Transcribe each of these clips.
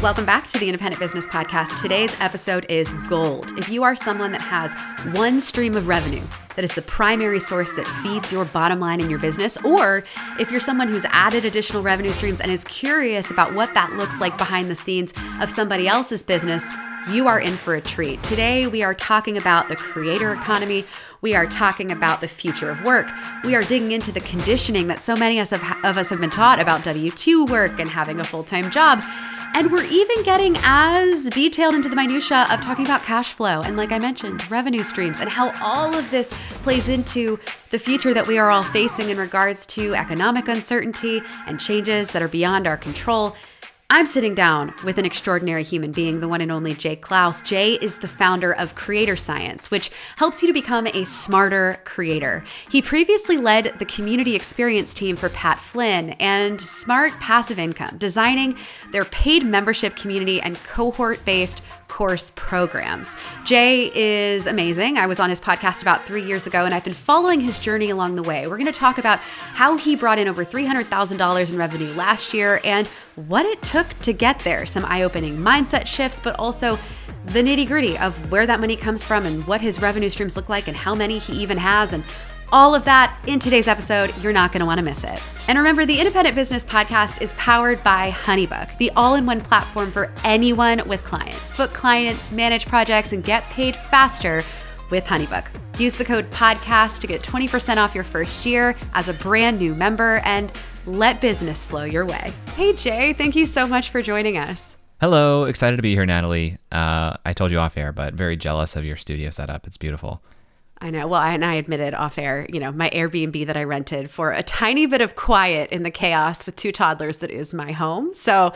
Welcome back to the Independent Business Podcast. Today's episode is gold. If you are someone that has one stream of revenue that is the primary source that feeds your bottom line in your business, or if you're someone who's added additional revenue streams and is curious about what that looks like behind the scenes of somebody else's business, you are in for a treat. Today, we are talking about the creator economy. We are talking about the future of work. We are digging into the conditioning that so many of us have been taught about W-2 work and having a full-time job. And we're even getting as detailed into the minutia of talking about cash flow and, like I mentioned, revenue streams and how all of this plays into the future that we are all facing in regards to economic uncertainty and changes that are beyond our control. I'm sitting down with an extraordinary human being, the one and only Jay Clouse. Jay is the founder of Creator Science, which helps you to become a smarter creator. He previously led the community experience team for Pat Flynn and Smart Passive Income, designing their paid membership community and cohort-based course programs. Jay is amazing. I was on his podcast about 3 years ago, and I've been following his journey along the way. We're going to talk about how he brought in over $300,000 in revenue last year and what it took to get there, some eye-opening mindset shifts, but also the nitty-gritty of where that money comes from and what his revenue streams look like and how many he even has, and all of that in today's episode. You're not going to want to miss it. And remember, the Independent Business Podcast is powered by HoneyBook, the all-in-one platform for anyone with clients. Book clients, manage projects, and get paid faster with HoneyBook. Use the code PODCAST to get 20% off your first year as a brand new member and let business flow your way. Hey, Jay, thank you so much for joining us. Hello, excited to be here, Natalie. I told you off air, but very jealous of your studio setup. It's beautiful. I know. Well, and I admitted off air, my Airbnb that I rented for a tiny bit of quiet in the chaos with two toddlers that is my home. So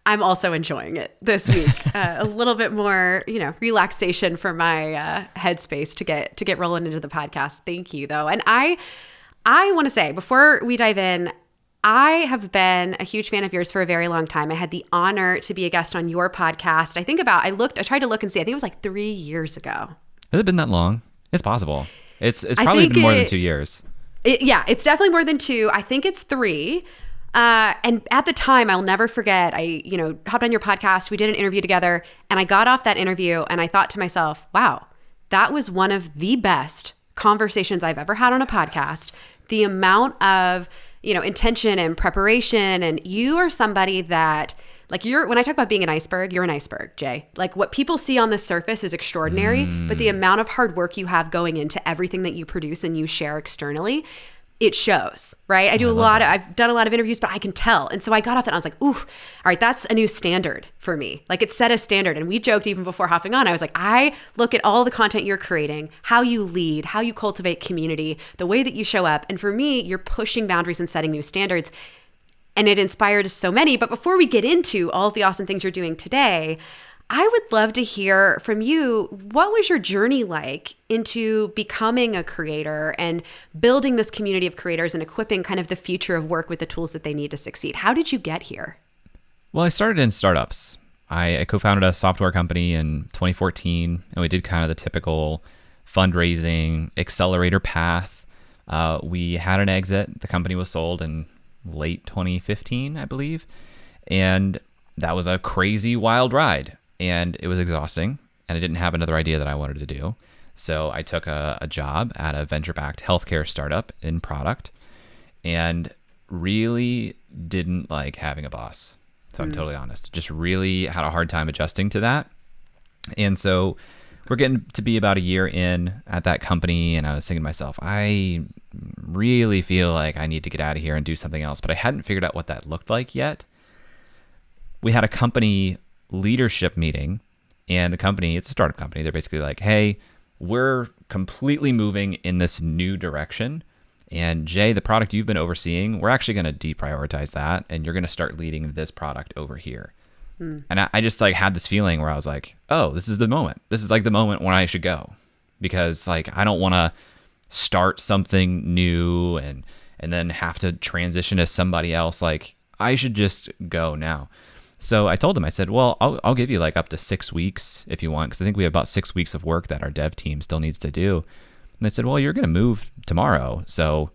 I'm also enjoying it this week. A little bit more, relaxation for my headspace to get rolling into the podcast. Thank you, though. And I want to say, before we dive in, I have been a huge fan of yours for a very long time. I had the honor to be a guest on your podcast. I tried to look and see, I think it was like 3 years ago. Has it been that long? It's possible. It's probably been more than 2 years. It's definitely more than 2. I think it's 3. And at the time, I'll never forget, I hopped on your podcast. We did an interview together, and I got off that interview and I thought to myself, wow, that was one of the best conversations I've ever had on a podcast. The amount of intention and preparation. And you are somebody that, when I talk about being an iceberg, you're an iceberg, Jay. Like, what people see on the surface is extraordinary, but the amount of hard work you have going into everything that you produce and you share externally, it shows, right? I've done a lot of interviews, but I can tell. And so I got off and I was like, ooh, all right, that's a new standard for me. Like, it set a standard. And we joked even before hopping on. I was like, I look at all the content you're creating, how you lead, how you cultivate community, the way that you show up. And for me, you're pushing boundaries and setting new standards. And it inspired so many. But before we get into all of the awesome things you're doing today, I would love to hear from you. What was your journey like into becoming a creator and building this community of creators and equipping kind of the future of work with the tools that they need to succeed? How did you get here? Well, I started in startups. I co-founded a software company in 2014, and we did kind of the typical fundraising accelerator path. We had an exit. The company was sold in late 2015, I believe. And that was a crazy, wild ride. And it was exhausting, and I didn't have another idea that I wanted to do. So I took a job at a venture-backed healthcare startup in product and really didn't like having a boss. So I'm totally honest. Just really had a hard time adjusting to that. And so we're getting to be about a year in at that company, and I was thinking to myself, I really feel like I need to get out of here and do something else, but I hadn't figured out what that looked like yet. We had a company leadership meeting, and the company, it's a startup company, they're basically like, hey, we're completely moving in this new direction, and Jay, the product you've been overseeing, we're actually going to deprioritize that, and you're going to start leading this product over here. And I just had this feeling where I was like, oh, this is the moment. This is like the moment when I should go, because I don't want to start something new and then have to transition to somebody else. I should just go now. So I told them, I said, well, I'll give you up to 6 weeks if you want, because I think we have about 6 weeks of work that our dev team still needs to do. And they said, well, you're going to move tomorrow, so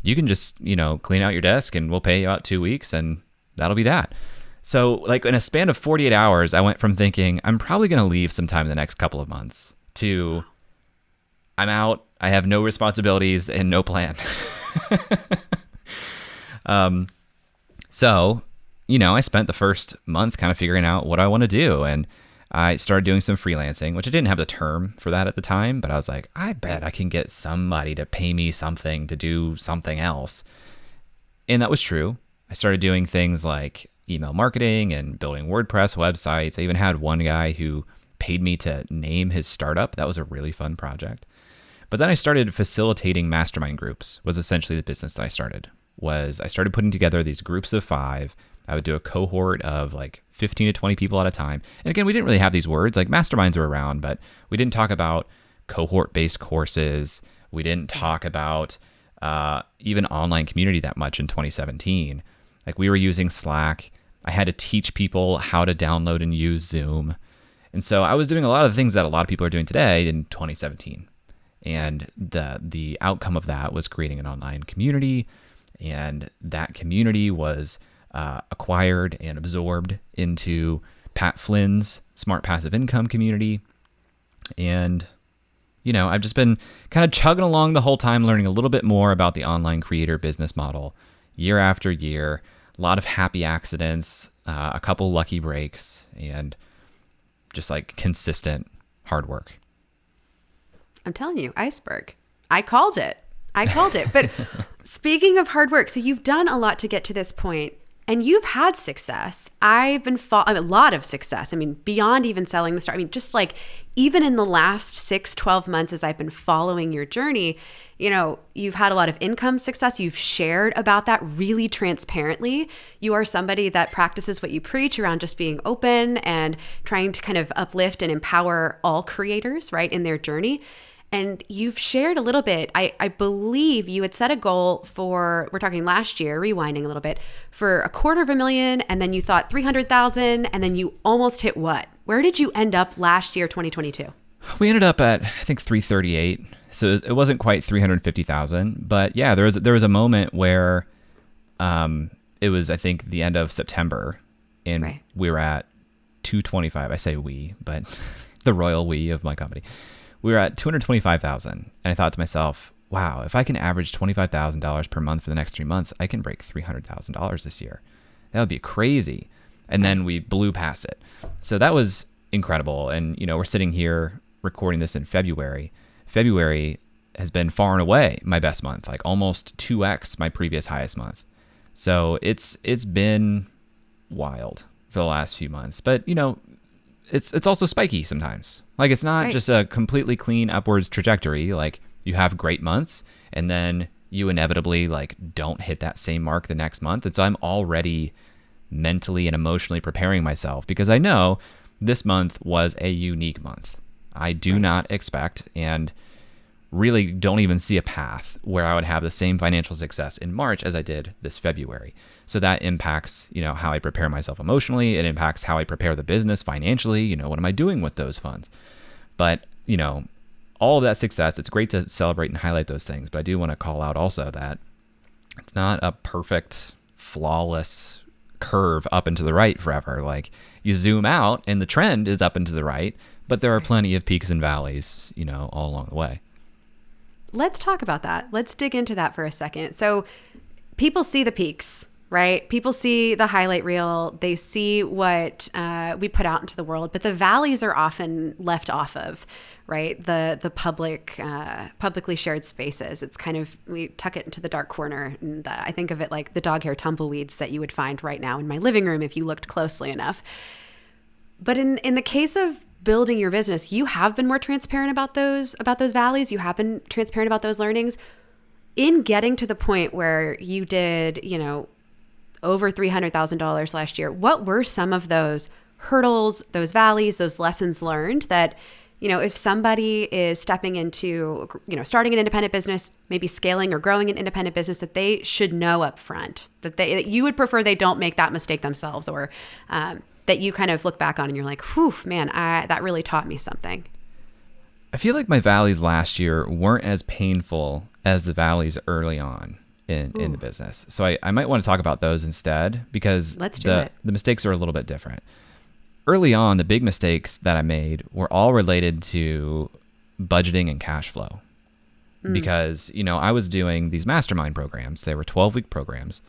you can just, clean out your desk and we'll pay you out 2 weeks and that'll be that. So like in a span of 48 hours, I went from thinking I'm probably going to leave sometime in the next couple of months to I'm out. I have no responsibilities and no plan. So, I spent the first month kind of figuring out what I want to do. And I started doing some freelancing, which I didn't have the term for that at the time, but I was like, I bet I can get somebody to pay me something to do something else. And that was true. I started doing things like email marketing and building WordPress websites. I even had one guy who paid me to name his startup. That was a really fun project. But then I started facilitating mastermind groups, was essentially the business that I started. I started putting together these groups of 5. I would do a cohort of like 15 to 20 people at a time. And again, we didn't really have these words, like masterminds were around, but we didn't talk about cohort-based courses. We didn't talk about even online community that much in 2017. Like we were using Slack. I had to teach people how to download and use Zoom. And so I was doing a lot of the things that a lot of people are doing today in 2017. And the outcome of that was creating an online community. And that community was acquired and absorbed into Pat Flynn's Smart Passive Income community. And, I've just been kind of chugging along the whole time, learning a little bit more about the online creator business model year after year. A lot of happy accidents, a couple lucky breaks, and just like consistent hard work. I'm telling you, iceberg. I called it. But speaking of hard work, so you've done a lot to get to this point, and you've had success. I've been a lot of success. I mean, beyond even selling the start. I mean, just like even in the last 6-12 months as I've been following your journey, you've had a lot of income success. You've shared about that really transparently. You are somebody that practices what you preach around just being open and trying to kind of uplift and empower all creators, right, in their journey. And you've shared a little bit, I believe you had set a goal for, we're talking last year, rewinding a little bit, for $250,000, and then you thought 300,000, and then you almost hit what? Where did you end up last year, 2022? We ended up at, I think, 338. So it wasn't quite 350,000, but yeah, there was a moment where it was, I think, the end of September, and right. We were at 225. I say we, but the royal we of my company. We were at 225,000, and I thought to myself, wow, if I can average $25,000 per month for the next 3 months, I can break $300,000 this year. That would be crazy. And then we blew past it. So that was incredible. And, we're sitting here recording this in February. February has been far and away my best month, like almost 2x my previous highest month. So it's been wild for the last few months. But, it's also spiky sometimes. Like it's not just a completely clean upwards trajectory. Like you have great months and then you inevitably like don't hit that same mark the next month. And so I'm already mentally and emotionally preparing myself because I know this month was a unique month. I do not expect and really don't even see a path where I would have the same financial success in March as I did this February. So that impacts, how I prepare myself emotionally. It impacts how I prepare the business financially. What am I doing with those funds? But, all of that success, it's great to celebrate and highlight those things. But I do want to call out also that it's not a perfect, flawless curve up and to the right forever. Like you zoom out and the trend is up and to the right, but there are plenty of peaks and valleys, all along the way. Let's talk about that. Let's dig into that for a second. So people see the peaks, right? People see the highlight reel. They see what we put out into the world, but the valleys are often left off of, right? The publicly shared spaces. It's kind of, we tuck it into the dark corner. And I think of it like the dog hair tumbleweeds that you would find right now in my living room if you looked closely enough. But in the case of building your business, you have been more transparent about those valleys. You have been transparent about those learnings. In getting to the point where you did, over $300,000 last year, what were some of those hurdles, those valleys, those lessons learned that, if somebody is stepping into, starting an independent business, maybe scaling or growing an independent business, that they should know up front, that you would prefer they don't make that mistake themselves, or that you kind of look back on and you're like, whew, man, that really taught me something? I feel like my valleys last year weren't as painful as the valleys early on. in the business. So I might want to talk about those instead, because the mistakes are a little bit different. Early on, the big mistakes that I made were all related to budgeting and cash flow. Because, I was doing these mastermind programs. They were 12-week programs.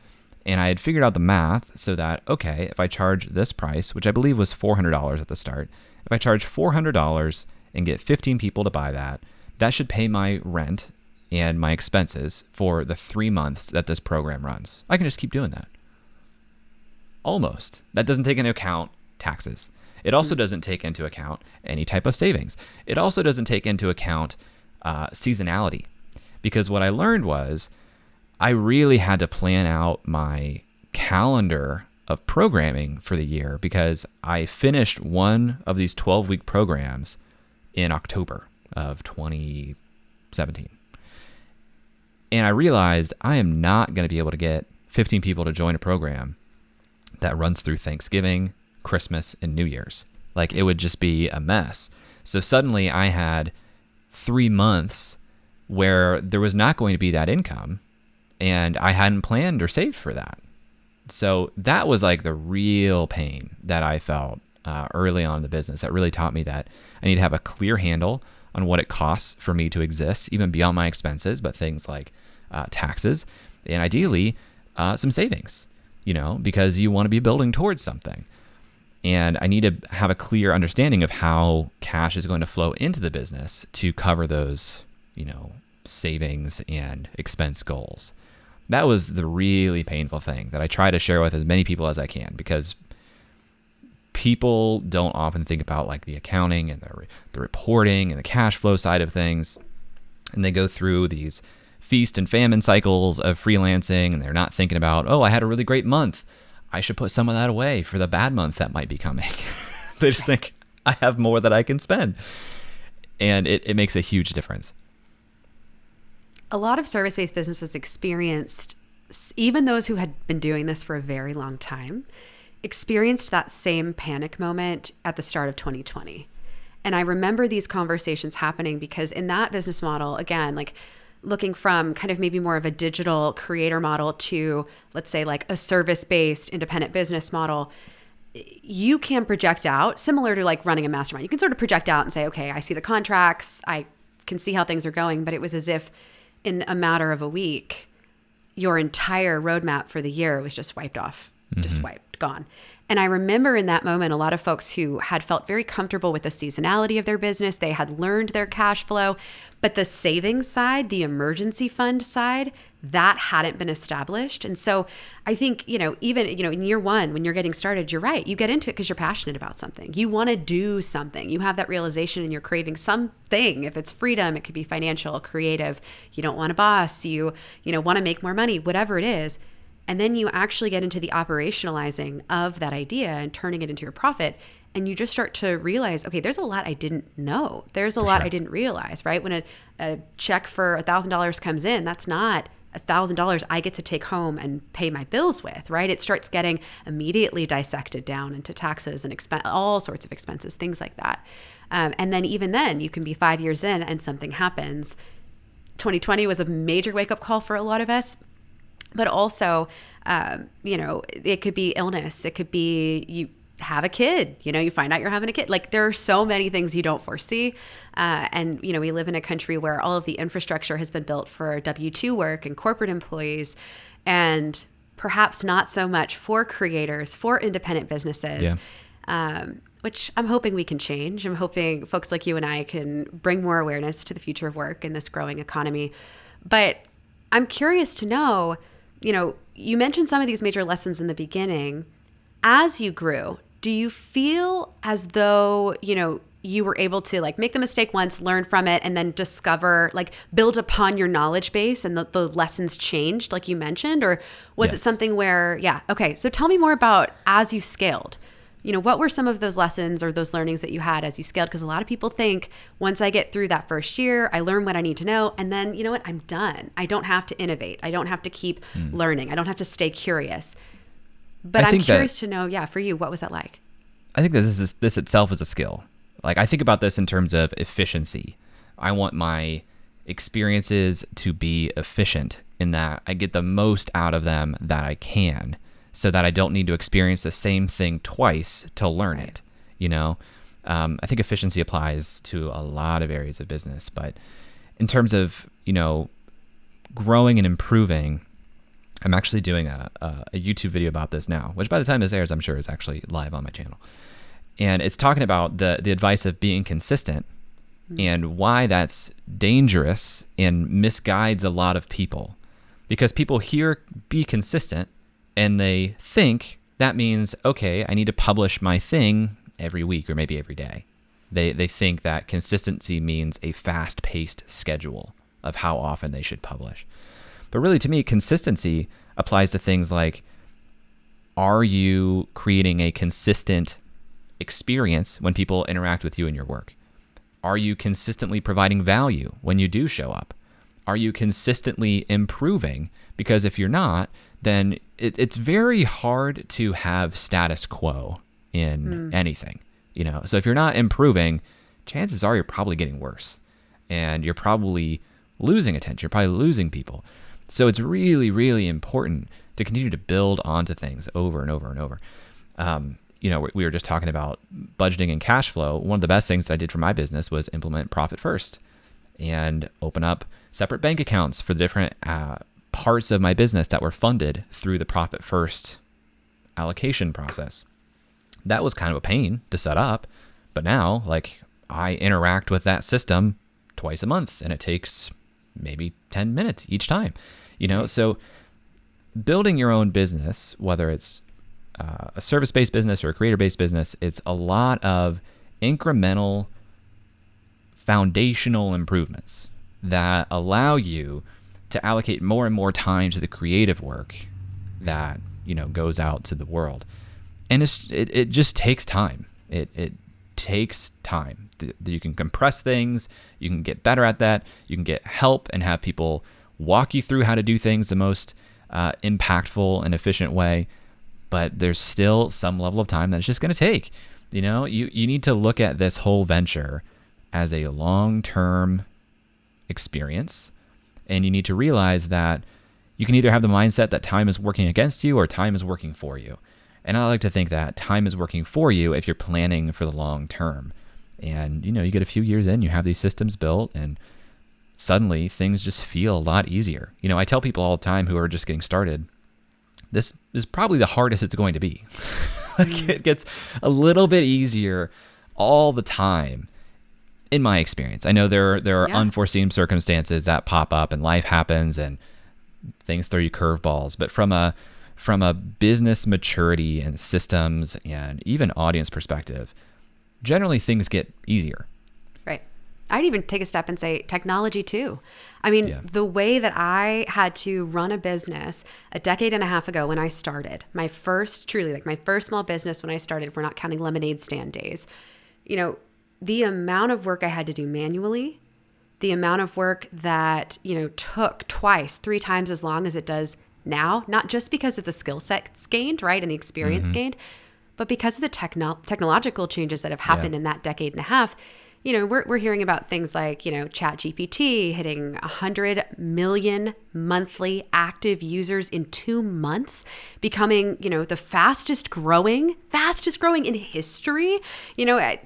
And I had figured out the math so that, okay, if I charge this price, which I believe was $400 at the start, if I charge $400 and get 15 people to buy that, that should pay my rent and my expenses for the 3 months that this program runs. I can just keep doing that. Almost. That doesn't take into account taxes. It also doesn't take into account any type of savings. It also doesn't take into account seasonality. Because what I learned was I really had to plan out my calendar of programming for the year, because I finished one of these 12-week programs in October of 2017. And I realized I am not going to be able to get 15 people to join a program that runs through Thanksgiving, Christmas, and New Year's. Like, it would just be a mess. So suddenly I had 3 months where there was not going to be that income, and I hadn't planned or saved for that. So that was like the real pain that I felt early on in the business. That really taught me that I need to have a clear handle on what it costs for me to exist, even beyond my expenses, but things like taxes, and ideally some savings, because you want to be building towards something. And I need to have a clear understanding of how cash is going to flow into the business to cover those, savings and expense goals. That was the really painful thing that I try to share with as many people as I can, because people don't often think about like the accounting and the reporting and the cash flow side of things. And they go through these feast and famine cycles of freelancing, and they're not thinking about, I had a really great month, I should put some of that away for the bad month that might be coming. They just think, I have more that I can spend. And it makes a huge difference. A lot of service-based businesses experienced, even those who had been doing this for a very long time, experienced that same panic moment at the start of 2020. And I remember these conversations happening because in that business model, again, like looking from kind of maybe more of a digital creator model to, let's say, like a service-based independent business model, you can project out, similar to like running a mastermind. You can sort of project out and say, okay, I see the contracts, I can see how things are going, but it was as if in a matter of a week, your entire roadmap for the year was just wiped off, just wiped, gone. And I remember in that moment, a lot of folks who had felt very comfortable with the seasonality of their business, they had learned their cash flow, but the savings side, the emergency fund side, that hadn't been established. And so I think, even, in year one, when you're getting started, you're right. You get into it because you're passionate about something. You want to do something. You have that realization and you're craving something. If it's freedom, it could be financial, creative. You don't want a boss. You want to make more money, whatever it is. And then you actually get into the operationalizing of that idea and turning it into your profit. And you just start to realize, okay, there's a lot I didn't know. There's a lot I didn't realize, right? When a check for $1,000 comes in, that's not $1,000 I get to take home and pay my bills with, right? It starts getting immediately dissected down into taxes and all sorts of expenses, things like that. And then even then, you can be 5 years in and something happens. 2020 was a major wake-up call for a lot of us. But also, it could be illness. It could be you have a kid, you find out you're having a kid. Like, there are so many things you don't foresee. And we live in a country where all of the infrastructure has been built for W-2 work and corporate employees, and perhaps not so much for creators, for independent businesses, which I'm hoping we can change. I'm hoping folks like you and I can bring more awareness to the future of work in this growing economy. But I'm curious to know, you mentioned some of these major lessons in the beginning. As you grew, do you feel as though, you were able to like make the mistake once, learn from it, and then discover, like build upon your knowledge base and the lessons changed, like you mentioned? Or was it something where, okay. So tell me more about as you scaled. What were some of those lessons or those learnings that you had as you scaled? Because a lot of people think once I get through that first year, I learn what I need to know. And then, you know what? I'm done. I don't have to innovate. I don't have to keep learning. I don't have to stay curious. But I'm curious to know, for you, what was that like? I think that this itself is a skill. Like, I think about this in terms of efficiency. I want my experiences to be efficient in that I get the most out of them that I can, so that I don't need to experience the same thing twice to learn it. I think efficiency applies to a lot of areas of business, but in terms of, growing and improving, I'm actually doing a YouTube video about this now, which by the time this airs, I'm sure is actually live on my channel. And it's talking about the advice of being consistent and why that's dangerous and misguides a lot of people. Because people hear be consistent and they think that means, okay, I need to publish my thing every week or maybe every day. They think that consistency means a fast-paced schedule of how often they should publish. But really, to me, consistency applies to things like, are you creating a consistent experience when people interact with you in your work? Are you consistently providing value when you do show up? Are you consistently improving? Because if you're not, then it's very hard to have status quo in anything. So if you're not improving, chances are you're probably getting worse, and you're probably losing attention. You're probably losing people. So it's really, really important to continue to build onto things over and over and over. We were just talking about budgeting and cash flow. One of the best things that I did for my business was implement Profit First and open up separate bank accounts for the different parts of my business that were funded through the Profit First allocation process. That was kind of a pain to set up, but now I interact with that system twice a month, and it takes maybe 10 minutes each time, So building your own business, whether it's a service-based business or a creator-based business, it's a lot of incremental foundational improvements that allow you to allocate more and more time to the creative work that, goes out to the world. And it just takes time. It takes time. You can compress things. You can get better at that. You can get help and have people walk you through how to do things the most impactful and efficient way. But there's still some level of time that it's just going to take. You need to look at this whole venture as a long-term experience. And you need to realize that you can either have the mindset that time is working against you or time is working for you. And I like to think that time is working for you if you're planning for the long term. And, you get a few years in, you have these systems built, and suddenly things just feel a lot easier. I tell people all the time who are just getting started, this is probably the hardest it's going to be. It gets a little bit easier all the time, in my experience. I know there are unforeseen circumstances that pop up, and life happens, and things throw you curveballs. But from a business maturity and systems and even audience perspective, generally things get easier. Right. I'd even take a step and say technology too. I mean, the way that I had to run a business a decade and a half ago when I started, my first small business when I started, if we're not counting lemonade stand days, the amount of work I had to do manually, the amount of work that, took twice, 3 times as long as it does now, not just because of the skill sets gained, right, and the experience gained, but because of the technological changes that have happened in that decade and a half. We're hearing about things like, ChatGPT hitting 100 million monthly active users in 2 months, becoming, the fastest growing in history.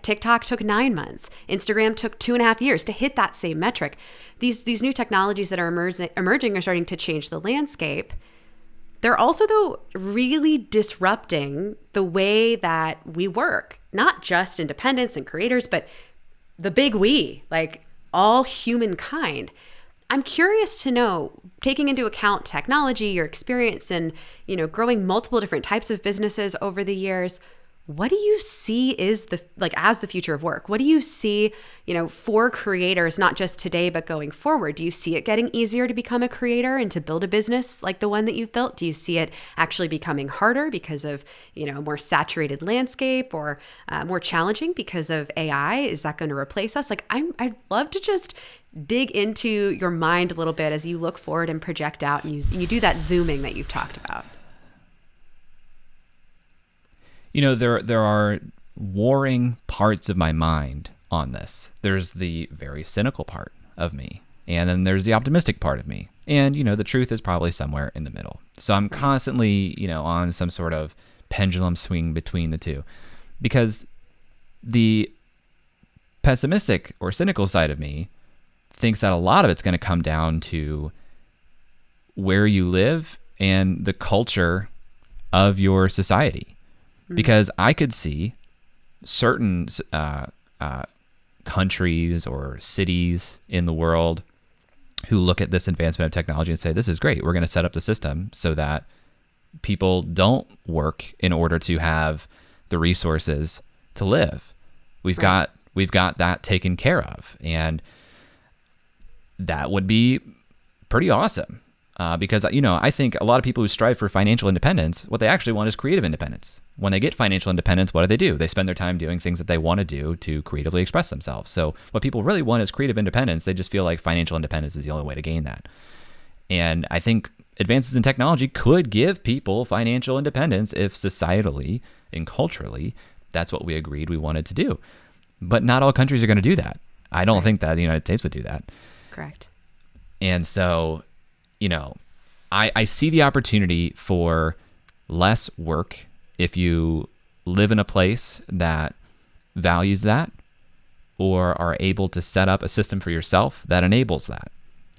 TikTok took 9 months. Instagram took 2.5 years to hit that same metric. These new technologies that are emerging are starting to change the landscape. They're also, though, really disrupting the way that we work, not just independents and creators, but the big we, like all humankind. I'm curious to know, taking into account technology, your experience in, growing multiple different types of businesses over the years, what do you see is as the future of work? What do you see, for creators, not just today, but going forward? Do you see it getting easier to become a creator and to build a business like the one that you've built? Do you see it actually becoming harder because of, a more saturated landscape, or more challenging because of AI? Is that going to replace us? I'd love to just dig into your mind a little bit as you look forward and project out and you do that zooming that you've talked about. There are warring parts of my mind on this. There's the very cynical part of me, and then there's the optimistic part of me. And, the truth is probably somewhere in the middle. So I'm constantly, on some sort of pendulum swing between the two, because the pessimistic or cynical side of me thinks that a lot of it's going to come down to where you live and the culture of your society. Because I could see certain countries or cities in the world who look at this advancement of technology and say, this is great. We're going to set up the system so that people don't work in order to have the resources to live. We've got that taken care of. And that would be pretty awesome. Because, I think a lot of people who strive for financial independence, what they actually want is creative independence. When they get financial independence, what do? They spend their time doing things that they want to do to creatively express themselves. So what people really want is creative independence. They just feel like financial independence is the only way to gain that. And I think advances in technology could give people financial independence if societally and culturally, that's what we agreed we wanted to do. But not all countries are going to do that. I don't think that the United States would do that. Correct. And so, I see the opportunity for less work if you live in a place that values that or are able to set up a system for yourself that enables that.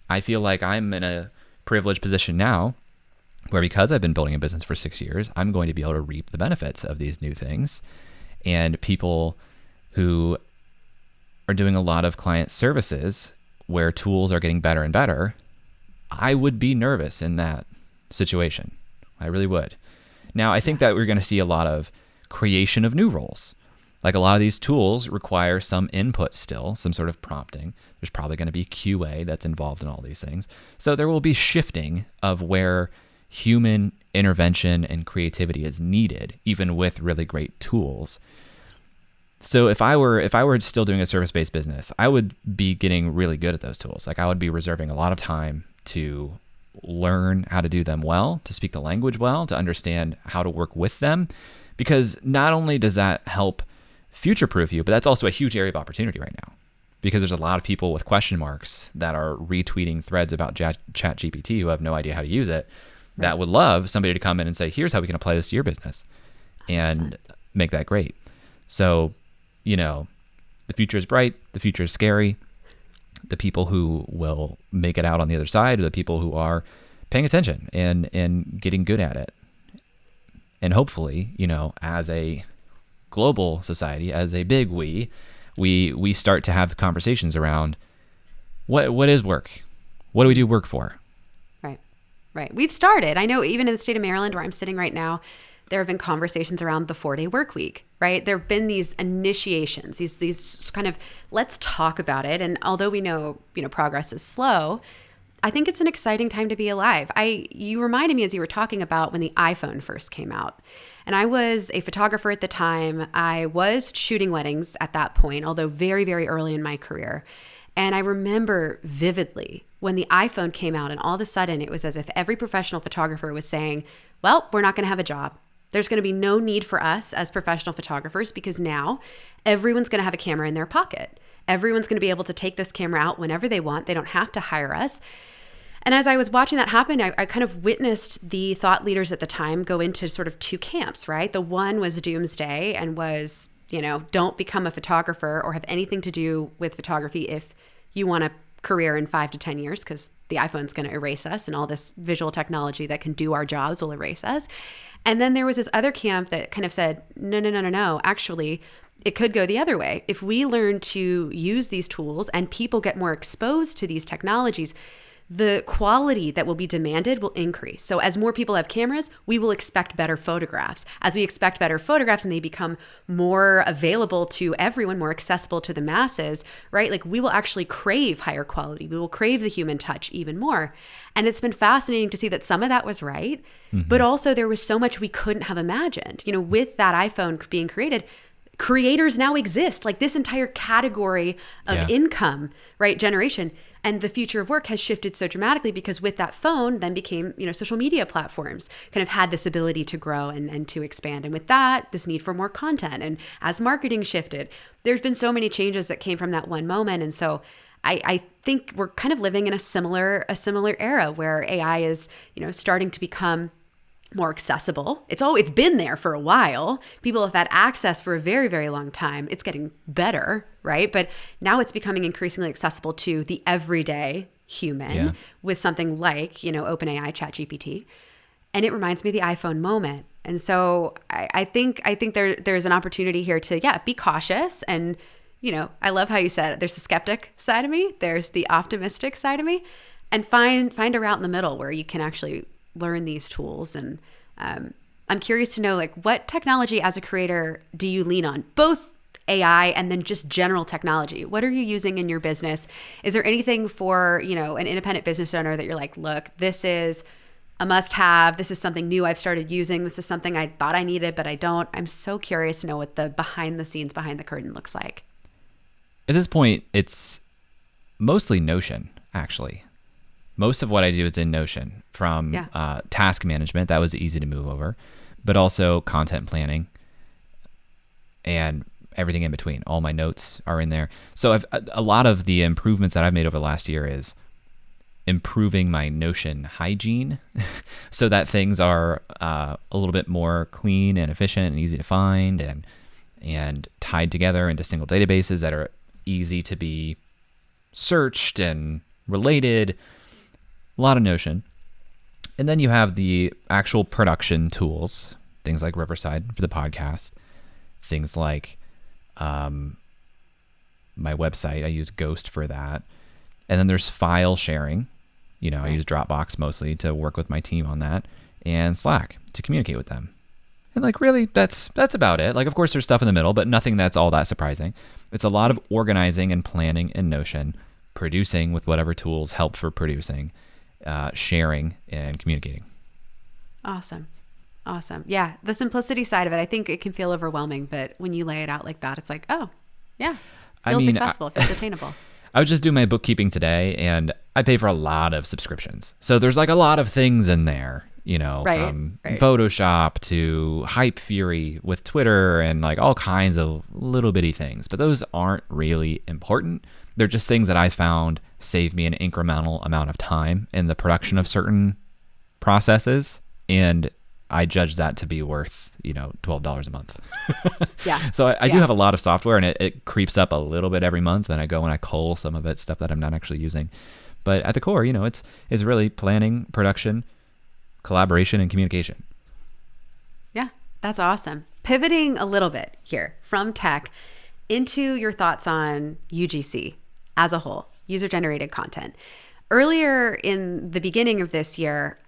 I feel like I'm in a privileged position now where, because I've been building a business for 6 years, I'm going to be able to reap the benefits of these new things. And people who are doing a lot of client services where tools are getting better and better, I would be nervous in that situation. I really would. Now, I think that we're going to see a lot of creation of new roles. Like, a lot of these tools require some input still, some sort of prompting. There's probably going to be QA that's involved in all these things. So there will be shifting of where human intervention and creativity is needed, even with really great tools. So if I were still doing a service-based business, I would be getting really good at those tools. Like, I would be reserving a lot of time to learn how to do them well, to speak the language well, to understand how to work with them. Because not only does that help future-proof you, but that's also a huge area of opportunity right now. Because there's a lot of people with question marks that are retweeting threads about ChatGPT who have no idea how to use it, that would love somebody to come in and say, here's how we can apply this to your business and 100%. Make that great. So, the future is bright, the future is scary. The people who will make it out on the other side are the people who are paying attention and getting good at it. And hopefully, as a global society, as a big we start to have conversations around what is work? What do we do work for? Right. We've started. I know even in the state of Maryland where I'm sitting right now, there have been conversations around the 4-day work week, right? There have been these initiations, these kind of, let's talk about it. And although we know, progress is slow, I think it's an exciting time to be alive. You reminded me as you were talking about when the iPhone first came out. And I was a photographer at the time. I was shooting weddings at that point, although very, very early in my career. And I remember vividly when the iPhone came out and all of a sudden it was as if every professional photographer was saying, well, we're not going to have a job. There's going to be no need for us as professional photographers because now everyone's going to have a camera in their pocket. Everyone's going to be able to take this camera out whenever they want. They don't have to hire us. And as I was watching that happen, I kind of witnessed the thought leaders at the time go into sort of two camps, right? The one was doomsday and was, don't become a photographer or have anything to do with photography if you want a career in 5 to 10 years because the iPhone's going to erase us and all this visual technology that can do our jobs will erase us. And then there was this other camp that kind of said, no. Actually, it could go the other way. If we learn to use these tools and people get more exposed to these technologies, the quality that will be demanded will increase. So as more people have cameras, we will expect better photographs. As we expect better photographs and they become more available to everyone, more accessible to the masses, right? Like we will actually crave higher quality. We will crave the human touch even more. And it's been fascinating to see that some of that was right, but also there was so much we couldn't have imagined. With that iPhone being created, creators now exist, like this entire category of income, right, generation. And the future of work has shifted so dramatically because with that phone then became, social media platforms kind of had this ability to grow and to expand. And with that, this need for more content. And as marketing shifted, there's been so many changes that came from that one moment. And so I think we're kind of living in a similar era where AI is, starting to become more accessible. It's been there for a while. People have had access for a very, very long time. It's getting better, right? But now it's becoming increasingly accessible to the everyday human with something like, OpenAI ChatGPT. And it reminds me of the iPhone moment. And so I think there's an opportunity here to, be cautious. And, I love how you said it. There's the skeptic side of me. There's the optimistic side of me. And find a route in the middle where you can actually learn these tools. And I'm curious to know, like, what technology as a creator do you lean on? Both AI and then just general technology. What are you using in your business? Is there anything for, an independent business owner that you're like, look, this is a must-have. This is something new I've started using. This is something I thought I needed, but I don't. I'm so curious to know what the behind the scenes, behind the curtain looks like. At this point, it's mostly Notion, actually. Most of what I do is in Notion, from task management. That was easy to move over, but also content planning and everything in between. All my notes are in there. So a lot of the improvements that I've made over the last year is improving my Notion hygiene so that things are a little bit more clean and efficient and easy to find and tied together into single databases that are easy to be searched and related. A lot of Notion. And then you have the actual production tools, things like Riverside for the podcast, things like my website. I use Ghost for that. And then there's file sharing. I use Dropbox mostly to work with my team on that, and Slack to communicate with them. And really, that's about it. Of course, there's stuff in the middle, but nothing that's all that surprising. It's a lot of organizing and planning in Notion, producing with whatever tools help for producing, sharing, and communicating. Awesome. Yeah, the simplicity side of it, I think it can feel overwhelming, but when you lay it out like that, it's like, oh, yeah, feels accessible, feels attainable. I was just doing my bookkeeping today, and I pay for a lot of subscriptions. So there's a lot of things in there, from Photoshop to Hype Fury with Twitter and all kinds of little bitty things. But those aren't really important. They're just things that I found save me an incremental amount of time in the production of certain processes. And I judge that to be worth, $12 a month. Yeah. So I do have a lot of software, and it creeps up a little bit every month. And I go and I cull some of it, stuff that I'm not actually using. But at the core, it's really planning, production, collaboration, and communication. Yeah, that's awesome. Pivoting a little bit here from tech into your thoughts on UGC as a whole, user-generated content. Earlier in the beginning of this year,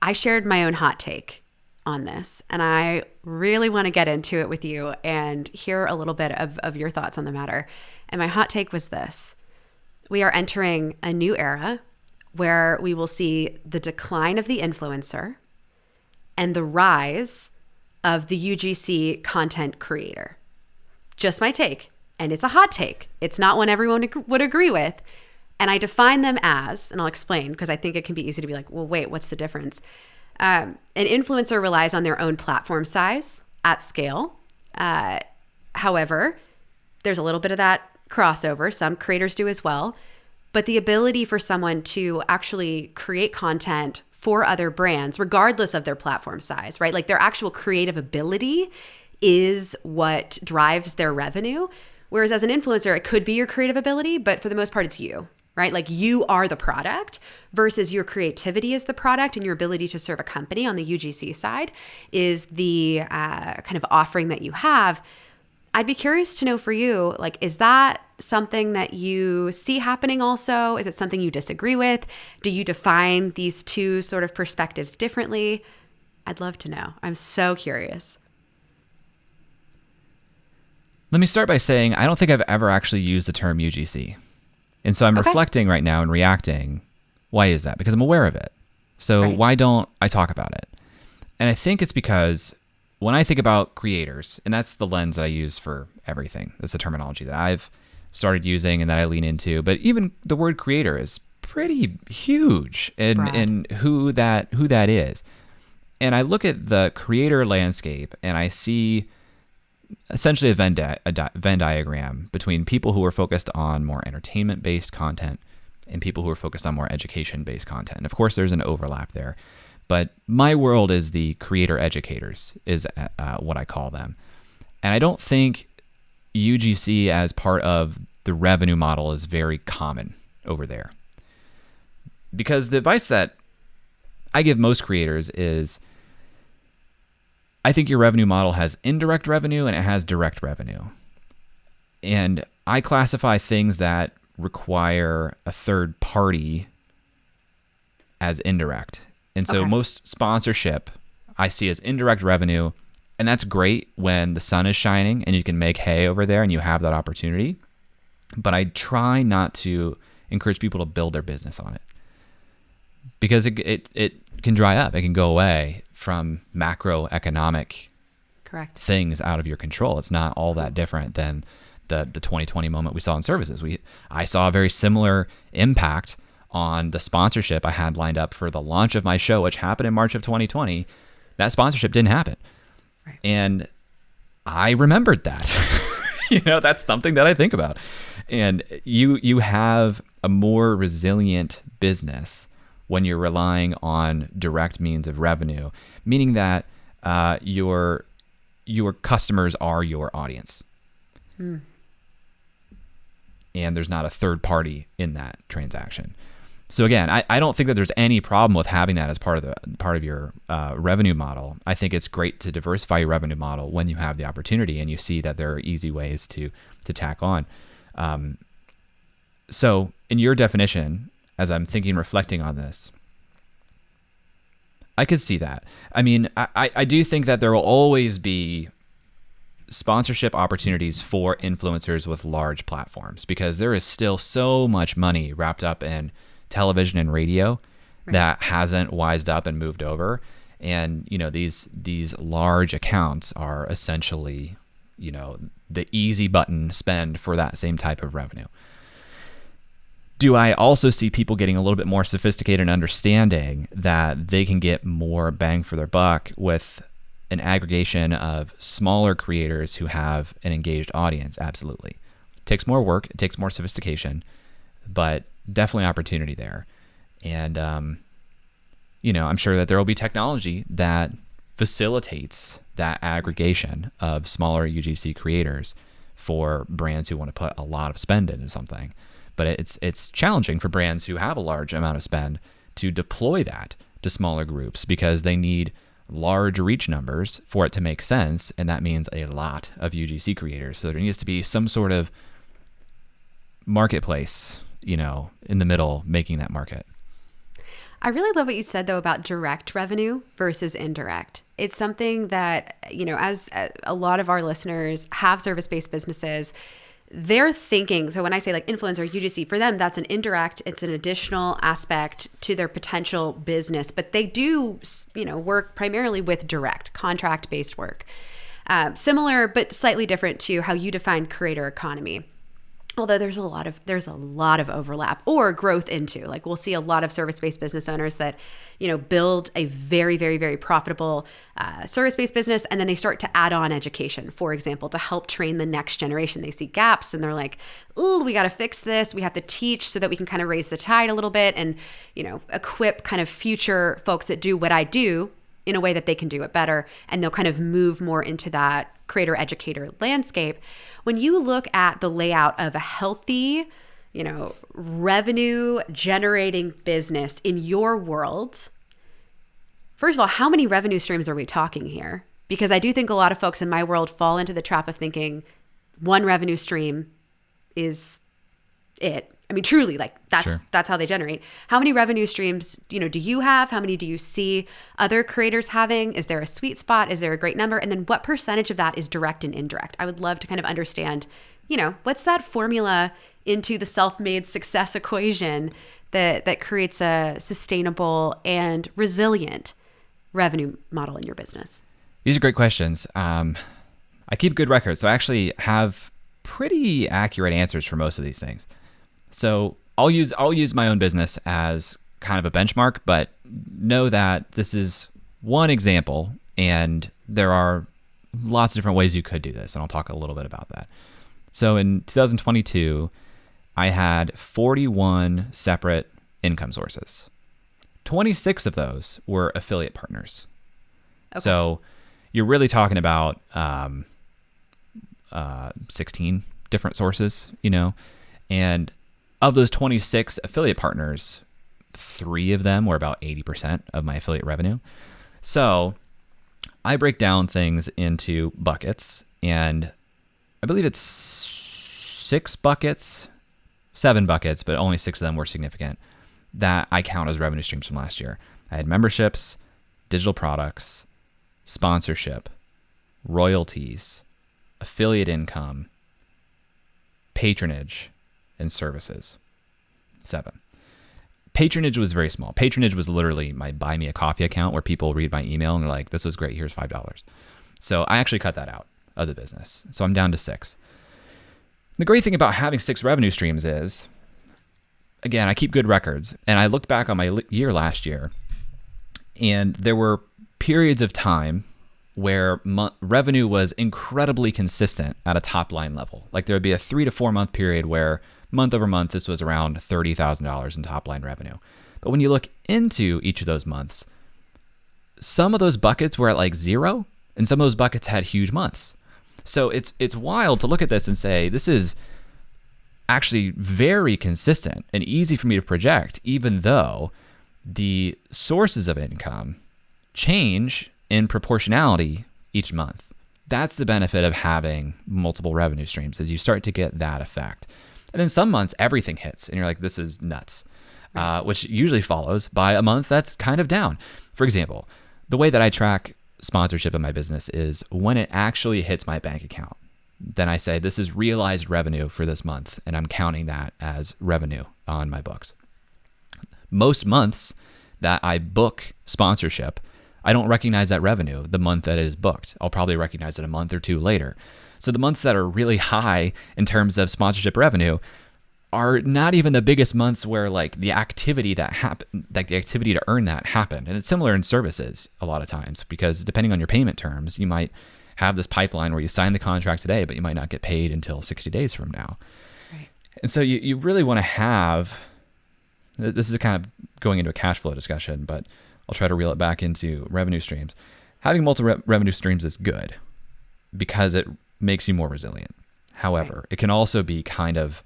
I shared my own hot take on this, and I really want to get into it with you and hear a little bit of your thoughts on the matter. And my hot take was this: we are entering a new era where we will see the decline of the influencer and the rise of the UGC content creator. Just my take, and it's a hot take. It's not one everyone would agree with. And I define them as, and I'll explain because I think it can be easy to be like, well, wait, what's the difference? An influencer relies on their own platform size at scale. However, there's a little bit of that crossover. Some creators do as well. But the ability for someone to actually create content for other brands, regardless of their platform size, right? Their actual creative ability is what drives their revenue. Whereas as an influencer, it could be your creative ability, but for the most part, it's you, right? You are the product versus your creativity is the product, and your ability to serve a company on the UGC side is the kind of offering that you have. I'd be curious to know for you, is that something that you see happening also? Is it something you disagree with? Do you define these two sort of perspectives differently? I'd love to know. I'm so curious. Let me start by saying I don't think I've ever actually used the term UGC. And so I'm reflecting right now and reacting. Why is that? Because I'm aware of it. So why don't I talk about it? And I think it's because when I think about creators, and that's the lens that I use for everything, that's the terminology that I've started using and that I lean into. But even the word creator is pretty huge in who that is. And I look at the creator landscape and I see essentially a Venn diagram between people who are focused on more entertainment-based content and people who are focused on more education-based content. And of course, there's an overlap there. But my world is the creator educators, is what I call them. And I don't think UGC as part of the revenue model is very common over there. Because the advice that I give most creators is, I think your revenue model has indirect revenue and it has direct revenue. And I classify things that require a third party as indirect. And so most sponsorship I see as indirect revenue, and that's great when the sun is shining and you can make hay over there and you have that opportunity. But I try not to encourage people to build their business on it, because it can dry up. It can go away from macroeconomic things out of your control. It's not all that different than the 2020 moment we saw in services. I saw a very similar impact on the sponsorship I had lined up for the launch of my show, which happened in March of 2020. That sponsorship didn't happen. Right. And I remembered that. That's something that I think about. And you have a more resilient business when you're relying on direct means of revenue, meaning that your customers are your audience. And there's not a third party in that transaction. So again, I don't think that there's any problem with having that as part of your revenue model. I think it's great to diversify your revenue model when you have the opportunity and you see that there are easy ways to tack on. So in your definition, as I'm reflecting on this, I could see that. I mean, I do think that there will always be sponsorship opportunities for influencers with large platforms, because there is still so much money wrapped up in television and radio that hasn't wised up and moved over. And, these large accounts are essentially, the easy button spend for that same type of revenue. Do I also see people getting a little bit more sophisticated and understanding that they can get more bang for their buck with an aggregation of smaller creators who have an engaged audience? Absolutely. It takes more work. It takes more sophistication, but definitely opportunity there. And, I'm sure that there will be technology that facilitates that aggregation of smaller UGC creators for brands who want to put a lot of spend into something. But it's challenging for brands who have a large amount of spend to deploy that to smaller groups, because they need large reach numbers for it to make sense. And that means a lot of UGC creators. So there needs to be some sort of marketplace, in the middle, making that market. I really love what you said, though, about direct revenue versus indirect. It's something that, as a lot of our listeners have service-based businesses, they're thinking, so when I say like influencer, UGC, for them, that's an indirect, it's an additional aspect to their potential business, but they do, work primarily with direct, contract-based work. Similar, but slightly different to how you define creator economy. Although there's a lot of overlap or growth into, like, we'll see a lot of service-based business owners that, build a very, very, very profitable service-based business, and then they start to add on education, for example, to help train the next generation. They see gaps and they're like, "Ooh, we got to fix this. We have to teach so that we can kind of raise the tide a little bit and, equip kind of future folks that do what I do in a way that they can do it better." And they'll kind of move more into that creator educator landscape. When you look at the layout of a healthy, revenue generating business in your world, first of all, how many revenue streams are we talking here? Because I do think a lot of folks in my world fall into the trap of thinking one revenue stream is it. I mean, truly, like that's how they generate. How many revenue streams, do you have? How many do you see other creators having? Is there a sweet spot? Is there a great number? And then what percentage of that is direct and indirect? I would love to kind of understand, what's that formula into the self-made success equation that creates a sustainable and resilient revenue model in your business? These are great questions. I keep good records, so I actually have pretty accurate answers for most of these things. So I'll use my own business as kind of a benchmark, but know that this is one example, and there are lots of different ways you could do this, and I'll talk a little bit about that. So in 2022, I had 41 separate income sources. 26 of those were affiliate partners. Okay. So you're really talking about 16 different sources, and of those 26 affiliate partners, 3 of them were about 80% of my affiliate revenue. So I break down things into buckets, and I believe it's 7 buckets, but only 6 of them were significant that I count as revenue streams from last year. I had memberships, digital products, sponsorship, royalties, affiliate income, patronage, and services. 7. Patronage was very small. Patronage was literally my buy me a coffee account where people read my email and they're like, this was great, here's $5. So I actually cut that out of the business. So I'm down to 6. The great thing about having 6 revenue streams is, again, I keep good records, and I looked back on my year last year, and there were periods of time where revenue was incredibly consistent at a top line level. Like there would be a 3 to 4 month period where month over month, this was around $30,000 in top line revenue. But when you look into each of those months, some of those buckets were at like 0, and some of those buckets had huge months. So it's wild to look at this and say, this is actually very consistent and easy for me to project, even though the sources of income change in proportionality each month. That's the benefit of having multiple revenue streams, is you start to get that effect. And then some months everything hits and you're like, this is nuts, which usually follows by a month that's kind of down. For example, the way that I track sponsorship in my business is when it actually hits my bank account. Then I say, this is realized revenue for this month, and I'm counting that as revenue on my books. Most months that I book sponsorship, I don't recognize that revenue the month that it is booked. I'll probably recognize it a month or 2 later. So the months that are really high in terms of sponsorship revenue are not even the biggest months where like the activity that happened, like the activity to earn that happened. And it's similar in services a lot of times, because depending on your payment terms, you might have this pipeline where you sign the contract today, but you might not get paid until 60 days from now. Right. And so you really want to have, this is kind of going into a cash flow discussion, but I'll try to reel it back into revenue streams. Having multiple revenue streams is good because it makes you more resilient. However, it can also be kind of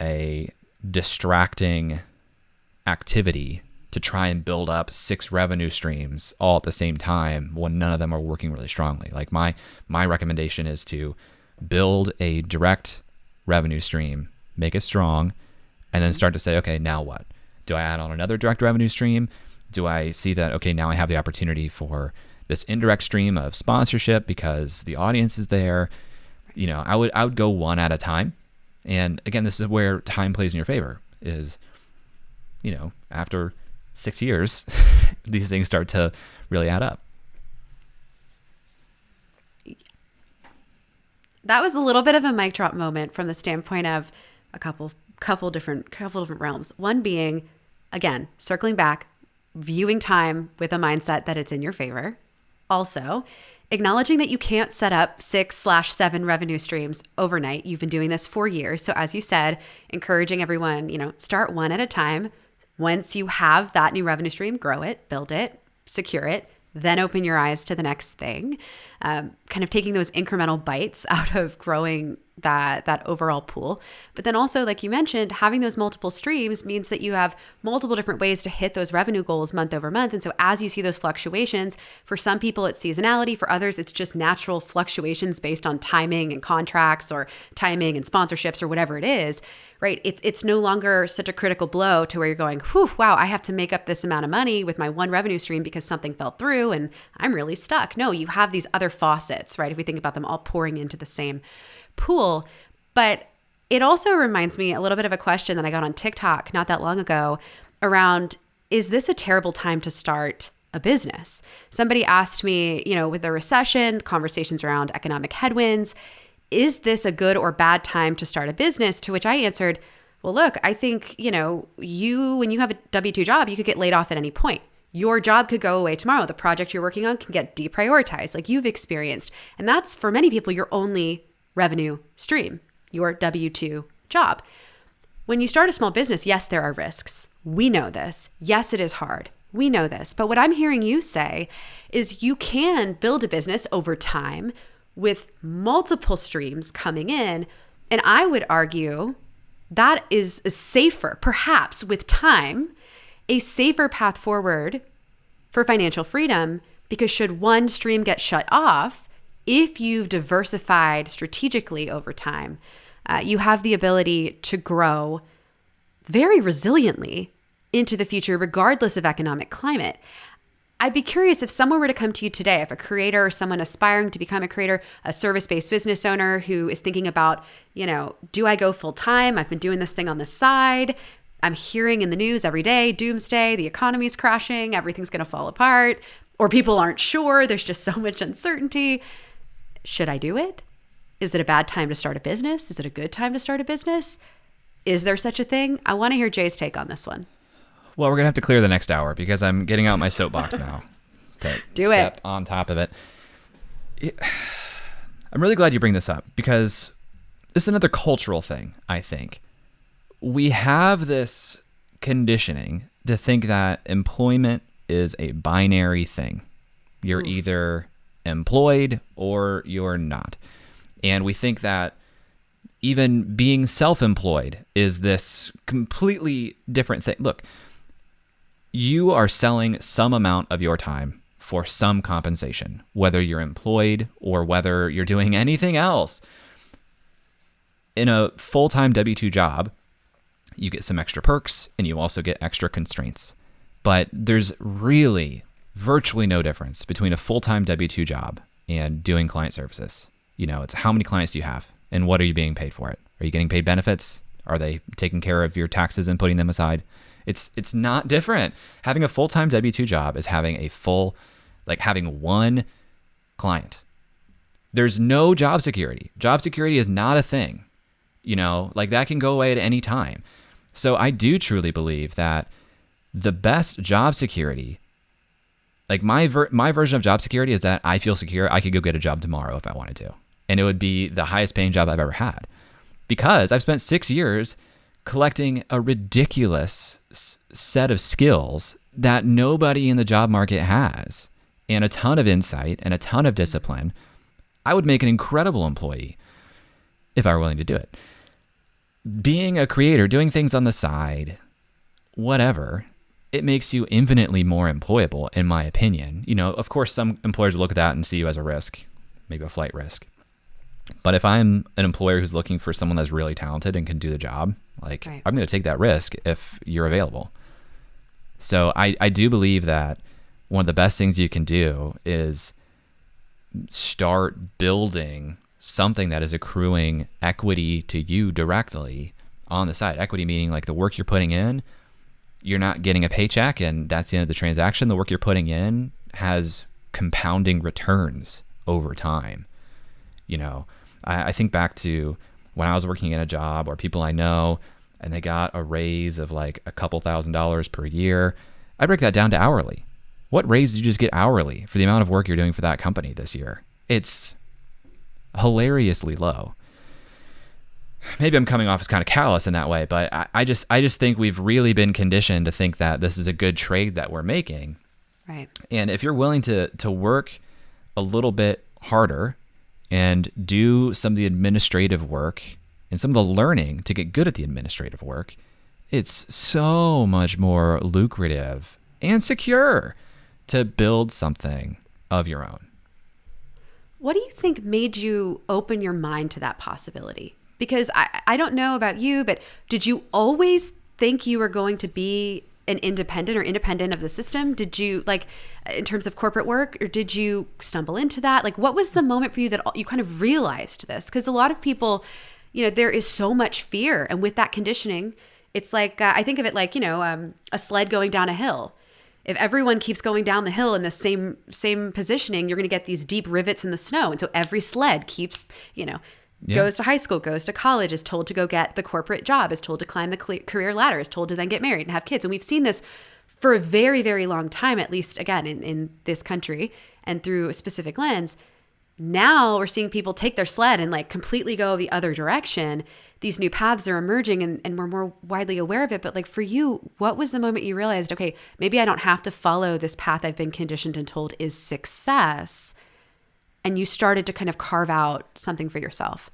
a distracting activity to try and build up 6 revenue streams all at the same time when none of them are working really strongly. Like my recommendation is to build a direct revenue stream, make it strong, and then start to say, okay, now what? Do I add on another direct revenue stream? Do I see that, okay, now I have the opportunity for this indirect stream of sponsorship because the audience is there? I would go one at a time. And again, this is where time plays in your favor, is, after 6 years, these things start to really add up. That was a little bit of a mic drop moment from the standpoint of a couple different realms. One being, again, circling back, viewing time with a mindset that it's in your favor. Also, acknowledging that you can't set up 6/7 revenue streams overnight. You've been doing this for years. So as you said, encouraging everyone, start one at a time. Once you have that new revenue stream, grow it, build it, secure it, then open your eyes to the next thing. Kind of taking those incremental bites out of growing that overall pool. But then also, like you mentioned, having those multiple streams means that you have multiple different ways to hit those revenue goals month over month. And so as you see those fluctuations, for some people it's seasonality, for others it's just natural fluctuations based on timing and contracts or timing and sponsorships or whatever it is, right? It's no longer such a critical blow to where you're going, whew, wow, I have to make up this amount of money with my one revenue stream because something fell through and I'm really stuck. No, you have these other faucets, right? If we think about them all pouring into the same pool. But it also reminds me a little bit of a question that I got on TikTok not that long ago around, is this a terrible time to start a business? Somebody asked me, with the recession, conversations around economic headwinds, is this a good or bad time to start a business? To which I answered, well, look, I think, when you have a W-2 job, you could get laid off at any point. your job could go away tomorrow. The project you're working on can get deprioritized like you've experienced. And that's for many people your only revenue stream, your W-2 job. When you start a small business, yes, there are risks. We know this. Yes, it is hard. We know this. But what I'm hearing you say is you can build a business over time with multiple streams coming in. And I would argue that is a safer, perhaps with time, a safer path forward for financial freedom, because should one stream get shut off, if you've diversified strategically over time, you have the ability to grow very resiliently into the future, regardless of economic climate. I'd be curious if someone were to come to you today, if a creator or someone aspiring to become a creator, a service-based business owner who is thinking about, do I go full time? I've been doing this thing on the side. I'm hearing in the news every day, doomsday, the economy's crashing, everything's going to fall apart, or people aren't sure. There's just so much uncertainty. Should I do it? Is it a bad time to start a business? Is it a good time to start a business? Is there such a thing? I want to hear Jay's take on this one. Well, we're going to have to clear the next hour because I'm getting out my soapbox now to step on top of it. I'm really glad you bring this up because this is another cultural thing, I think. We have this conditioning to think that employment is a binary thing. You're either employed or you're not. And we think that even being self-employed is this completely different thing. Look, you are selling some amount of your time for some compensation, whether you're employed or whether you're doing anything else. In a full-time W-2 job, you get some extra perks and you also get extra constraints. But there's really virtually no difference between a full-time W-2 job and doing client services. It's how many clients do you have and what are you being paid for it? Are you getting paid benefits? Are they taking care of your taxes and putting them aside? It's not different. Having a full-time W-2 job is having having one client. There's no job security. Job security is not a thing. That can go away at any time. So I do truly believe that the best job security, my version of job security is that I feel secure. I could go get a job tomorrow if I wanted to. And it would be the highest paying job I've ever had because I've spent 6 years collecting a ridiculous set of skills that nobody in the job market has and a ton of insight and a ton of discipline. I would make an incredible employee if I were willing to do it. Being a creator, doing things on the side, whatever, it makes you infinitely more employable, in my opinion. Of course, some employers will look at that and see you as a risk, maybe a flight risk. But if I'm an employer who's looking for someone that's really talented and can do the job, right. I'm going to take that risk if you're available. So I do believe that one of the best things you can do is start building something that is accruing equity to you directly on the side. Equity meaning the work you're putting in, you're not getting a paycheck and that's the end of the transaction. The work you're putting in has compounding returns over time. I think back to when I was working in a job or people I know and they got a raise of a couple $1,000s per year. I break that down to hourly. What raise did you just get hourly for the amount of work you're doing for that company this year? It's hilariously low. Maybe I'm coming off as kind of callous in that way, but I just think we've really been conditioned to think that this is a good trade that we're making. Right. And if you're willing to work a little bit harder and do some of the administrative work and some of the learning to get good at the administrative work, it's so much more lucrative and secure to build something of your own. What do you think made you open your mind to that possibility? Because I don't know about you, but did you always think you were going to be an independent or independent of the system? Did you in terms of corporate work, or did you stumble into that? What was the moment for you that you kind of realized this? Because a lot of people, there is so much fear. And with that conditioning, it's I think of it a sled going down a hill. If everyone keeps going down the hill in the same positioning, you're going to get these deep rivets in the snow. And so every sled keeps, goes to high school, goes to college, is told to go get the corporate job, is told to climb the career ladder, is told to then get married and have kids. And we've seen this for a very, very long time, at least again, in this country and through a specific lens, now we're seeing people take their sled and like completely go the other direction. These new paths are emerging and we're more widely aware of it. But like for you, what was the moment you realized, okay, maybe I don't have to follow this path I've been conditioned and told is success, and you started to kind of carve out something for yourself?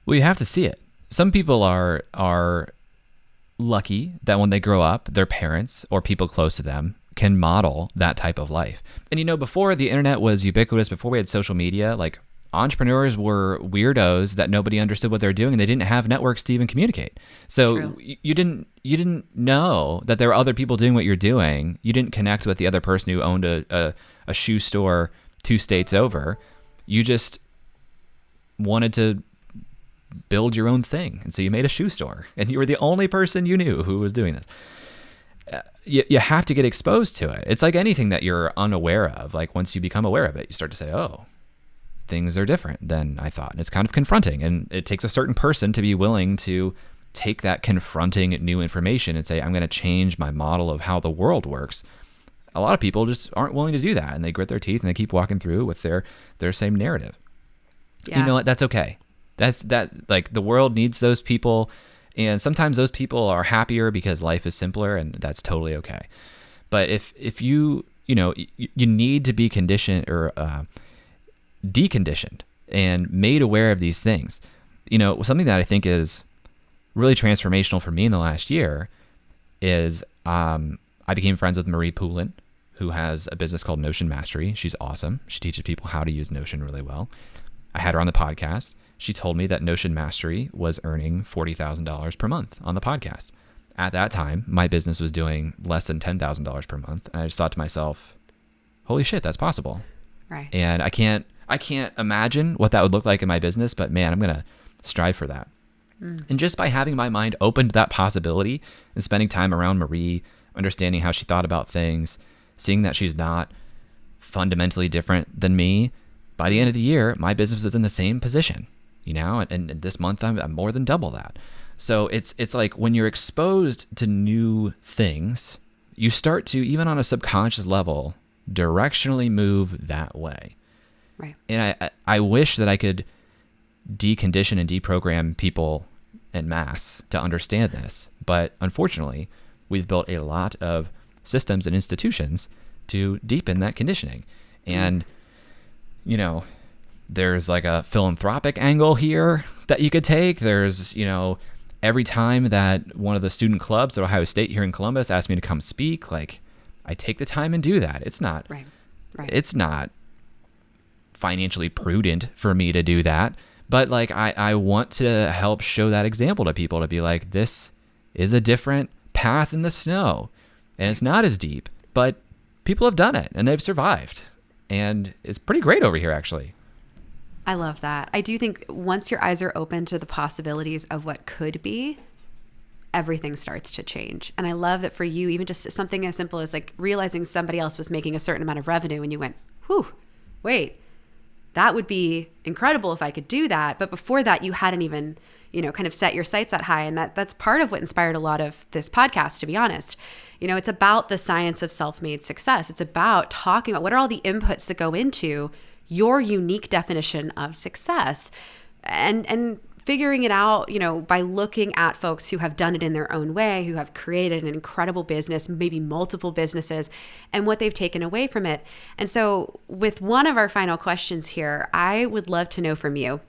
Well, you have to see it. Some people are lucky that when they grow up, their parents or people close to them can model that type of life. And before the internet was ubiquitous, before we had social media, like entrepreneurs were weirdos that nobody understood what they're doing, and they didn't have networks to even communicate. So you didn't know that there were other people doing what you're doing. You didn't connect with the other person who owned a shoe store 2 states over. You just wanted to build your own thing. And so you made a shoe store, and you were the only person you knew who was doing this. You have to get exposed to it. It's like anything that you're unaware of. Like once you become aware of it, you start to say, oh, things are different than I thought. And it's kind of confronting. And it takes a certain person to be willing to take that confronting new information and say, I'm going to change my model of how the world works. A lot of people just aren't willing to do that. And they grit their teeth and they keep walking through with their same narrative. Yeah. You know what? That's okay. Like the world needs those people. And sometimes those people are happier because life is simpler, and that's totally okay. But if you need to be conditioned or deconditioned and made aware of these things. Something that I think is really transformational for me in the last year is I became friends with Marie Poulin, who has a business called Notion Mastery. She's awesome. She teaches people how to use Notion really well. I had her on the podcast. She told me that Notion Mastery was earning $40,000 per month on the podcast. At that time, my business was doing less than $10,000 per month. And I just thought to myself, holy shit, that's possible. Right. And I can't imagine what that would look like in my business, but man, I'm going to strive for that. And just by having my mind open to that possibility and spending time around Marie, understanding how she thought about things, seeing that she's not fundamentally different than me, by the end of the year, my business is in the same position. And this month I'm more than double that. So it's like when you're exposed to new things, you start to, even on a subconscious level, directionally move that way. Right. And I wish that I could decondition and deprogram people en masse to understand this. But unfortunately, we've built a lot of systems and institutions to deepen that conditioning. And, there's like a philanthropic angle here that you could take. There's, every time that one of the student clubs at Ohio State here in Columbus asked me to come speak, like I take the time and do that. It's not, right. It's not financially prudent for me to do that. But like, I want to help show that example to people, to be like, this is a different path in the snow and it's not as deep, but people have done it and they've survived. And it's pretty great over here, actually. I love that. I do think once your eyes are open to the possibilities of what could be, everything starts to change. And I love that for you, even just something as simple as like realizing somebody else was making a certain amount of revenue and you went, whew, wait, that would be incredible if I could do that. But before that, you hadn't even, kind of set your sights that high. And that's part of what inspired a lot of this podcast, to be honest. It's about the science of self-made success. It's about talking about what are all the inputs that go into your unique definition of success, and figuring it out, by looking at folks who have done it in their own way, who have created an incredible business, maybe multiple businesses, and what they've taken away from it. And so with one of our final questions here, I would love to know from you,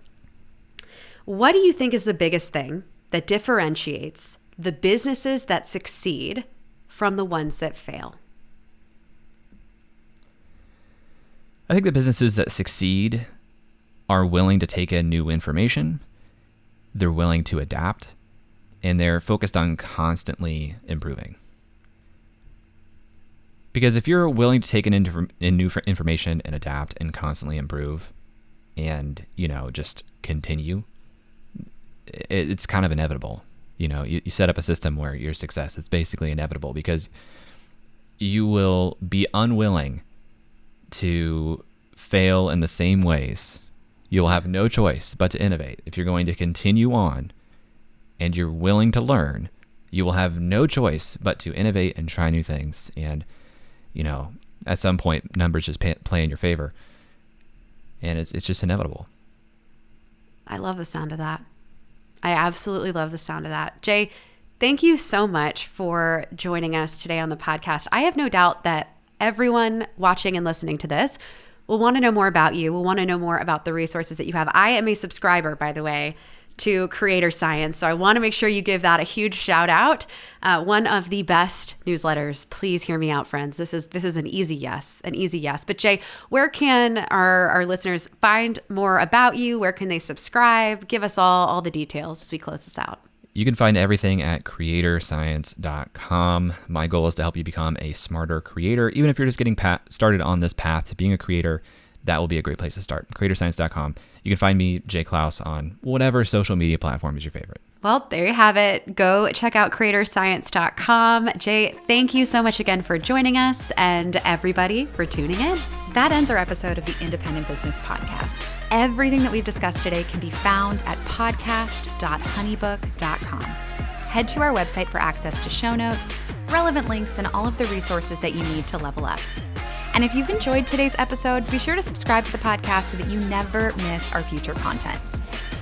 what do you think is the biggest thing that differentiates the businesses that succeed from the ones that fail? I think the businesses that succeed are willing to take in new information, they're willing to adapt, and they're focused on constantly improving. Because if you're willing to take in new information and adapt and constantly improve and, just continue, it's kind of inevitable. You set up a system where your success is basically inevitable because you will be unwilling to fail in the same ways. You'll have no choice but to innovate if you're going to continue on, and you're willing to learn You will have no choice but to innovate and try new things. And, at some point, numbers just play in your favor. And it's just inevitable. I love the sound of that. I absolutely love the sound of that. Jay, thank you so much for joining us today on the podcast. I have no doubt that everyone watching and listening to this will want to know more about you, will want to know more about the resources that you have. I am a subscriber, by the way, to Creator Science. So I want to make sure you give that a huge shout out. One of the best newsletters. Please hear me out, friends. This is an easy yes, But Jay, where can our listeners find more about you? Where can they subscribe? Give us all the details as we close this out. You can find everything at creatorscience.com. My goal is to help you become a smarter creator. Even if you're just getting started on this path to being a creator, that will be a great place to start. creatorscience.com. You can find me, Jay Clouse, on whatever social media platform is your favorite. Well, there you have it. Go check out creatorscience.com. Jay, thank you so much again for joining us, and everybody for tuning in. That ends our episode of the Independent Business Podcast. Everything that we've discussed today can be found at podcast.honeybook.com. Head to our website for access to show notes, relevant links, and all of the resources that you need to level up. And if you've enjoyed today's episode, be sure to subscribe to the podcast so that you never miss our future content.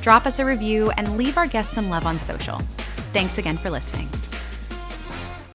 Drop us a review and leave our guests some love on social. Thanks again for listening.